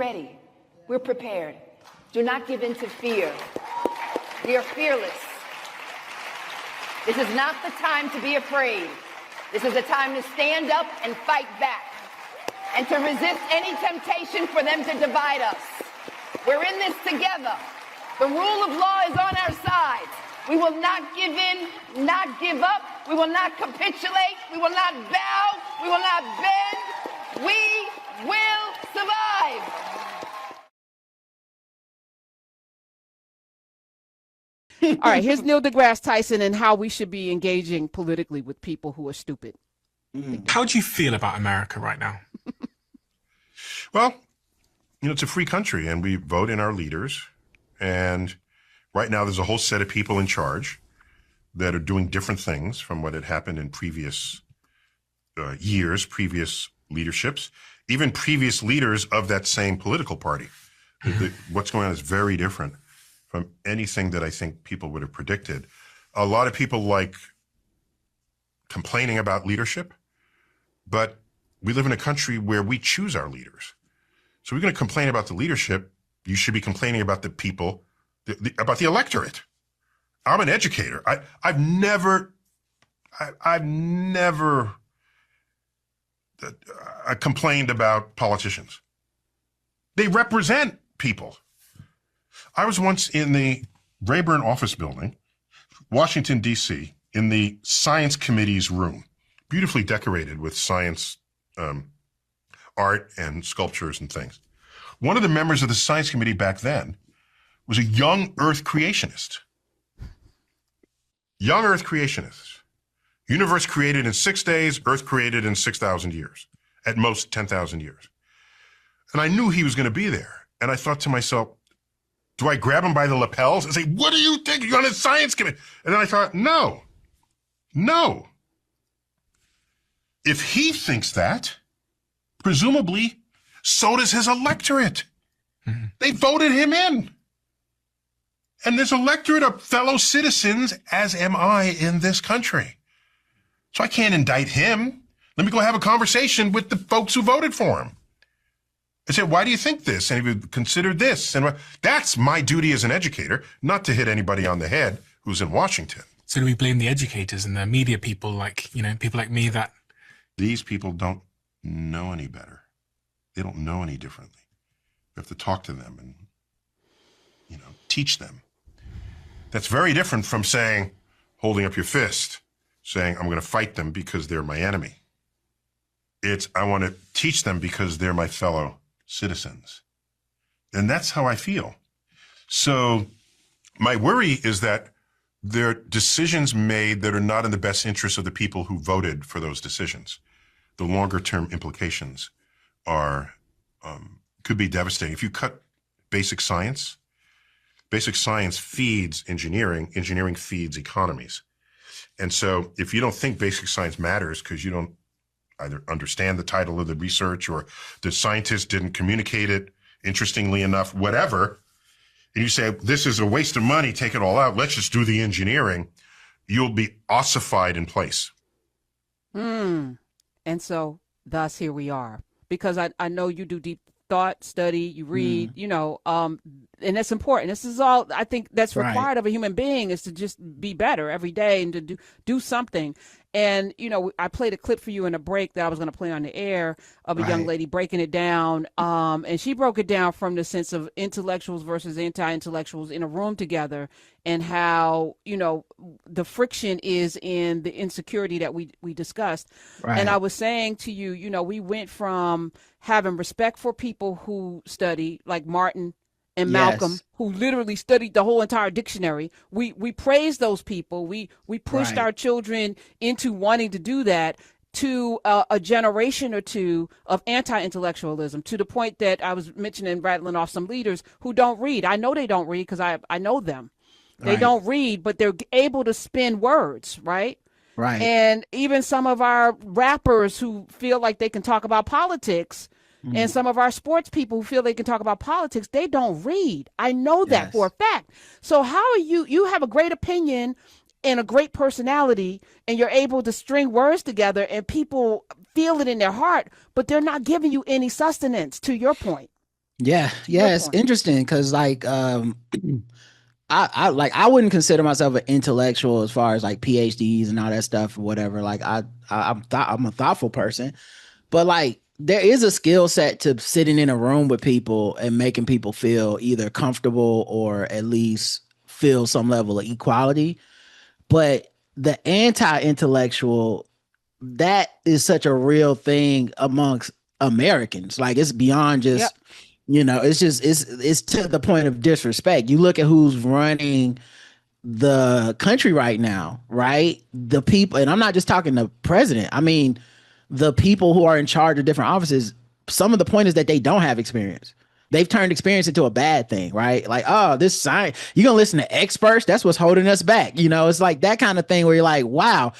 ready. We're prepared. Do not give in to fear. We are fearless. This is not the time to be afraid. This is a time to stand up and fight back and to resist any temptation for them to divide us. We're in this together. The rule of law is on our side. We will not give in, not give up. We will not capitulate. We will not bow. We will not bend. We will survive. All right, here's Neil deGrasse Tyson and how we should be engaging politically with people who are stupid. How do you feel about America right now? Well, it's a free country and we vote in our leaders. And right now there's a whole set of people in charge that are doing different things from what had happened in previous years, previous leaderships, even previous leaders of that same political party. What's going on is very different from anything that I think people would have predicted. A lot of people like complaining about leadership, but we live in a country where we choose our leaders. So we're going to complain about the leadership. You should be complaining about the people, about the electorate. I'm an educator. I've never complained about politicians. They represent people. I was once in the Rayburn office building, Washington, D.C., in the science committee's room, beautifully decorated with science art and sculptures and things. One of the members of the science committee back then was a young Earth creationist. Young Earth creationist. Universe created in 6 days, Earth created in 6,000 years, at most 10,000 years. And I knew he was going to be there. And I thought to myself, do I grab him by the lapels and say, what do you think? You're on a science committee. And then I thought, no. If he thinks that, presumably, so does his electorate. Mm-hmm. They voted him in. And this electorate are fellow citizens, as am I in this country. So I can't indict him. Let me go have a conversation with the folks who voted for him. I said, why do you think this? And he would consider this. And that's my duty as an educator, not to hit anybody on the head who's in Washington. So do we blame the educators and the media people people like me that... These people don't know any better. They don't know any differently. We have to talk to them and, teach them. That's very different from saying, holding up your fist, saying, I'm going to fight them because they're my enemy. It's, I want to teach them because they're my fellow citizens. And that's how I feel. So my worry is that there are decisions made that are not in the best interest of the people who voted for those decisions. The longer term implications are, could be devastating. If you cut basic science feeds engineering, engineering feeds economies. And so if you don't think basic science matters because you don't either understand the title of the research or the scientist didn't communicate it interestingly enough, whatever, and you say, this is a waste of money, take it all out, let's just do the engineering, you'll be ossified in place. And so thus here we are. Because I know you do deep thought, study, you read, and that's important. This is all I think that's required of a human being, is to just be better every day and to do something. And, I played a clip for you in a break that I was going to play on the air of a young lady breaking it down. And she broke it down from the sense of intellectuals versus anti-intellectuals in a room together, and how, the friction is in the insecurity that we discussed. Right. And I was saying to you, we went from having respect for people who study, like Martin and Malcolm, who literally studied the whole entire dictionary. We praised those people. We pushed our children into wanting to do that, to a generation or two of anti-intellectualism, to the point that I was mentioning, rattling off some leaders who don't read. I know they don't read because I know them. They don't read, but they're able to spin words, right? Right. And even some of our rappers who feel like they can talk about politics, and some of our sports people who feel they can talk about politics, they don't read. I know that for a fact. So how are you have a great opinion and a great personality, and you're able to string words together and people feel it in their heart, but they're not giving you any sustenance, to your point. Yeah, Your yeah, it's point. interesting because I wouldn't consider myself an intellectual as far as like PhDs and all that stuff or whatever. Like I'm a thoughtful person, but like there is a skill set to sitting in a room with people and making people feel either comfortable or at least feel some level of equality. But the anti-intellectual, that is such a real thing amongst Americans. Like it's beyond Yep. just, it's just it's to the point of disrespect. You look at who's running the country right now, right? The people, and I'm not just talking the president. I mean, the people who are in charge of different offices, some of the point is that they don't have experience. They've turned experience into a bad thing, right? Like, oh, this science, you're gonna listen to experts, that's what's holding us back. It's like that kind of thing where you're like, wow,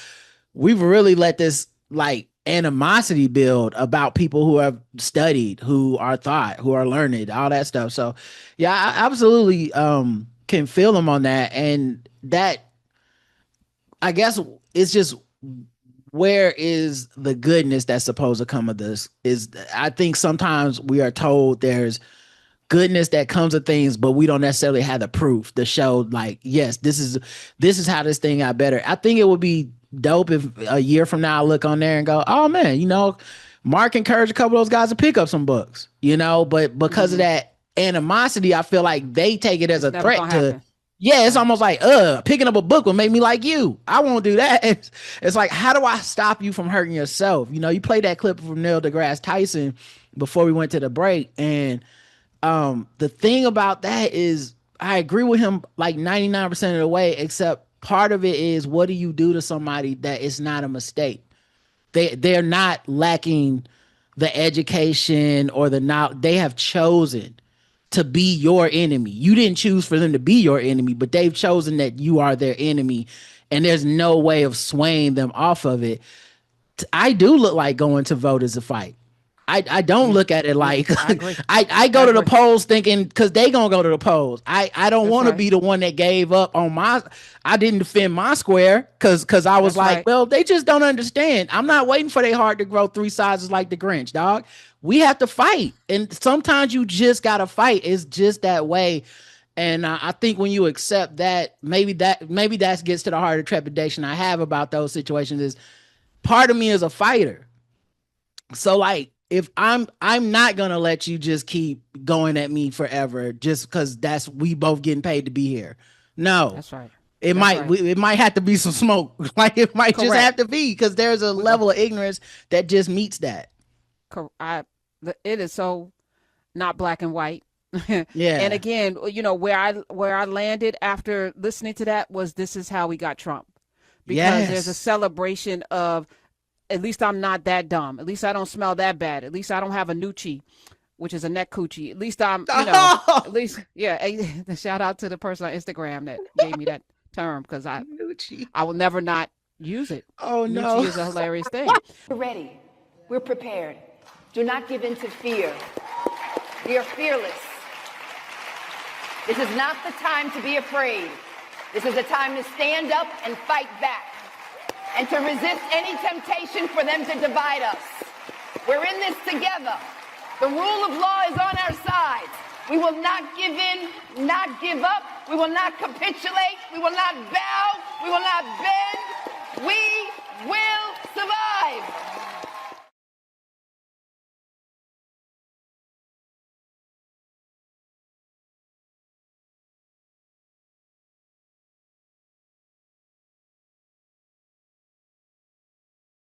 we've really let this like animosity build about people who have studied, who are thought, who are learned, all that stuff. So yeah, I absolutely can feel them on that. And that, I guess, it's just, where is the goodness that's supposed to come of this? Is, I think sometimes we are told there's goodness that comes of things, but we don't necessarily have the proof to show like, yes, this is how this thing got better. I think it would be dope if a year from now I look on there and go, oh man, Mark encouraged a couple of those guys to pick up some books, but because of that animosity, I feel like they take it as It's a never threat gonna to. happen. Yeah, it's almost like, picking up a book will make me like you. I won't do that. It's like, how do I stop you from hurting yourself? You played that clip from Neil deGrasse Tyson before we went to the break. And the thing about that is I agree with him like 99% of the way, except part of it is, what do you do to somebody that is not a mistake? They're not lacking the education or the knowledge. They have chosen to be your enemy. You didn't choose for them to be your enemy, but they've chosen that you are their enemy, and there's no way of swaying them off of it. I do look like going to vote as a fight. I don't look at it like I agree. I go I to the agree. polls thinking, because they gonna go to the polls. I don't That's want to right. be the one that gave up on I didn't defend my square because I was That's like, right. well, they just don't understand. I'm not waiting for their heart to grow three sizes like the Grinch, dog. We have to fight, and sometimes you just gotta fight. It's just that way. And I think when you accept that, maybe that gets to the heart of trepidation I have about those situations. Is part of me is a fighter. So like, if I'm not gonna let you just keep going at me forever just because we both getting paid to be here. No, That's right. it That's might right. it might have to be some smoke. Like it might just Correct. have to be, because there's a level of ignorance that just meets that. It is so not black and white. Yeah. And again, where I landed after listening to that was, this is how we got Trump, because there's a Yes. celebration of, at least I'm not that dumb. At least I don't smell that bad. At least I don't have a noochie, which is a neck coochie. At least Oh! at least, yeah. Shout out to the person on Instagram that gave me that term, because I will never not use it. Oh Noochie no. is a hilarious thing. We're ready. We're prepared. Do not give in to fear. We are fearless. This is not the time to be afraid. This is a time to stand up and fight back, and to resist any temptation for them to divide us. We're in this together. The rule of law is on our side. We will not give in, not give up. We will not capitulate. We will not bow. We will not bend. We